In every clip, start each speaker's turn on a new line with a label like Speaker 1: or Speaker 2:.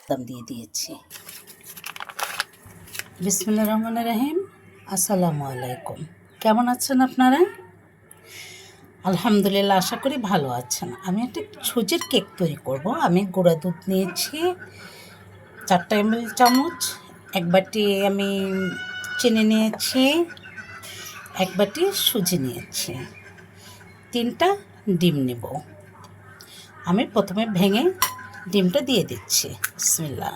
Speaker 1: দাম দিয়ে দিয়েছি। বিসমিল্লাহির রহমানির রহিম। আসসালামু আলাইকুম। কেমন আছেন আপনারা? আলহামদুলিল্লাহ, আশা করি ভালো আছেন। আমি একটা সুজির কেক তৈরি করব। আমি গুঁড়া দুধ নিয়েছি 4 টেবিল চামচ, 1 বাটি আমি চিনি নিয়েছি, 1 বাটি সুজি নিয়েছি, 3টা ডিম নেব। আমি প্রথমে ভেঙে ডিমটা দিয়ে দিচ্ছি। বিসমিল্লাহ।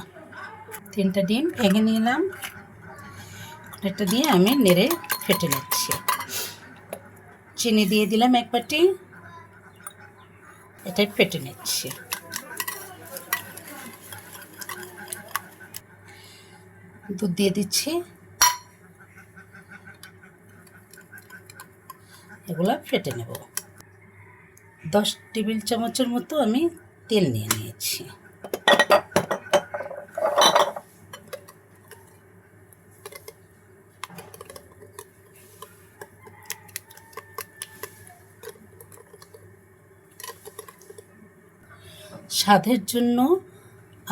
Speaker 1: 3টা ডিম ভেঙে নিলাম। এটা দিয়ে আমি নেড়ে ফেটে নিচ্ছি। চিনি দিয়ে দিলাম 1 বাটি, এটাই ফেটে নিচ্ছি। দুধ দিয়ে দিচ্ছি, এগুলো ফেটে নেব। 10 টেবিল চামচের মতো আমি তেল নিয়ে নিয়েছি। স্বাদের জন্য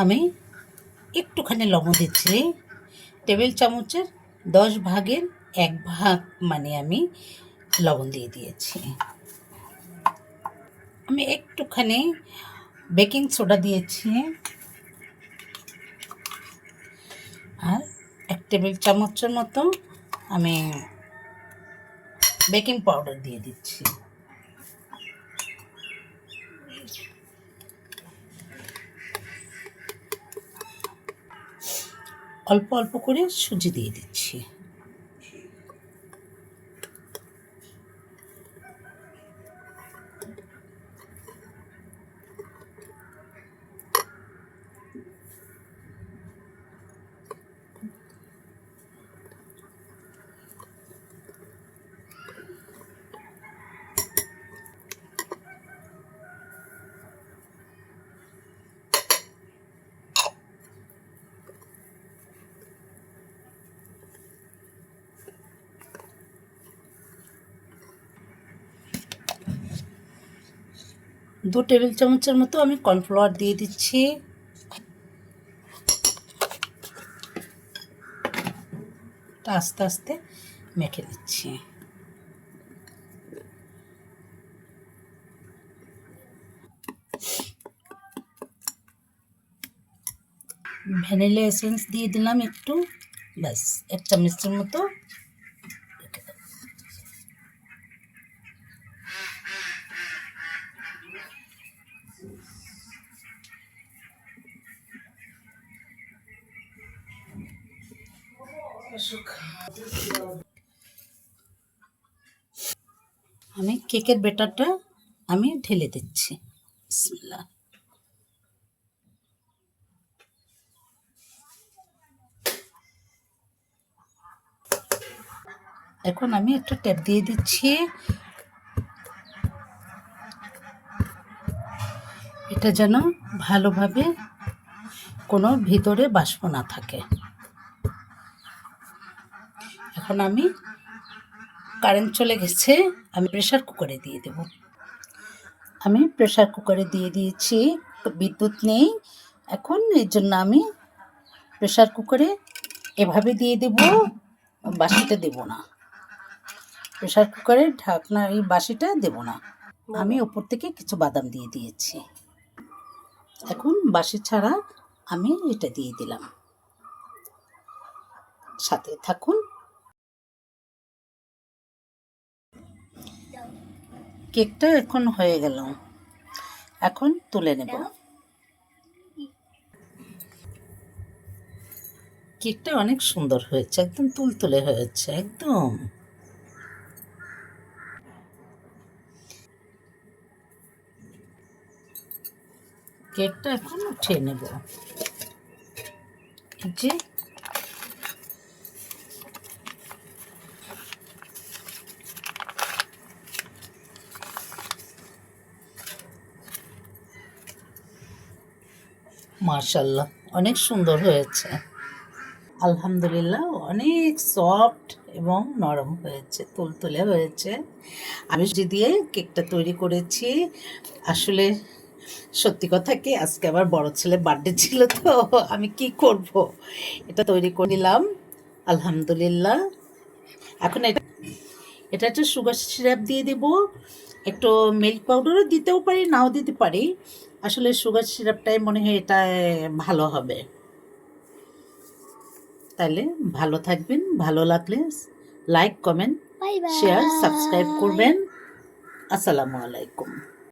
Speaker 1: আমি একটুখানি লবণ দিচ্ছি। টেবিল চামচের 10 ভাগের 1 ভাগ মানে আমি লবণ দিয়ে দিয়েছি। আমি একটুখানি বেকিং সোডা দিয়েছি আর 1 টেবিল চামচের মতো আমি বেকিং পাউডার দিয়ে দিচ্ছি। অল্প অল্প করে সুজি দিয়ে দিচ্ছি। দু টেবিল চামচের মতো আমি কর্নফ্লাওয়ার দিয়ে দিচ্ছি। আস্তে আস্তে মেখে দিচ্ছি। ভ্যানিলা এসেন্স দিয়ে দিলাম একটু, ব্যাস 1 চামচের মতো। আমি কেকের ব্যাটারটা আমি ঢেলে দিচ্ছি। বিসমিল্লাহ। এখন আমি একটা ট্যাপ দিয়ে দিচ্ছি। এটা যেন ভালোভাবে কোনো ভিতরে বাষ্প না থাকে। এখন আমি কারেন্ট চলে গেছে, আমি প্রেসার কুকারে দিয়ে দেব। আমি প্রেসার কুকারে দিয়ে দিয়েছি, বিদ্যুৎ নেই এখন, এই জন্য আমি প্রেসার কুকারে এভাবে দিয়ে দেব, বাসিটা দেব না। প্রেসার কুকারের ঢাকনা এই বাসিটা দেব না। আমি ওপর থেকে কিছু বাদাম দিয়ে দিয়েছি। এখন বাসি ছাড়া আমি এটা দিয়ে দিলাম। সাথে থাকুন। কেকটা এখন হয়ে গেল, এখন তুলে নেব। কেকটা অনেক সুন্দর হয়েছে, একদম তুলতুলে হয়েছে একদম। কেকটা এখন উঠিয়ে নেব। যে মাশাআল্লাহ, অনেক সুন্দর হয়েছে। আলহামদুলিল্লাহ, অনেক সফট এবং নরম হয়েছে, তুলতুলে হয়েছে। আমি সুজি দিয়ে কেকটা তৈরি করেছি। আসলে সত্যি কথা কি, আজকে আমার বড় ছেলের বার্থডে ছিল, তো আমি কি করব, এটা তৈরি করে নিলাম। আলহামদুলিল্লাহ। এখন এটা একটা সুগার সিরাপ দিয়ে দেব, একটু মিল্ক পাউডারও দিতেও পারি, নাও দিতে পারি। আসলে সুগার সিরাপটাই মনে হয় এটা ভালো হবে। তাহলে ভালো থাকবেন, ভালো লাগলে like, comment,
Speaker 2: bye bye.
Speaker 1: Share, subscribe করবেন। আসসালামু আলাইকুম।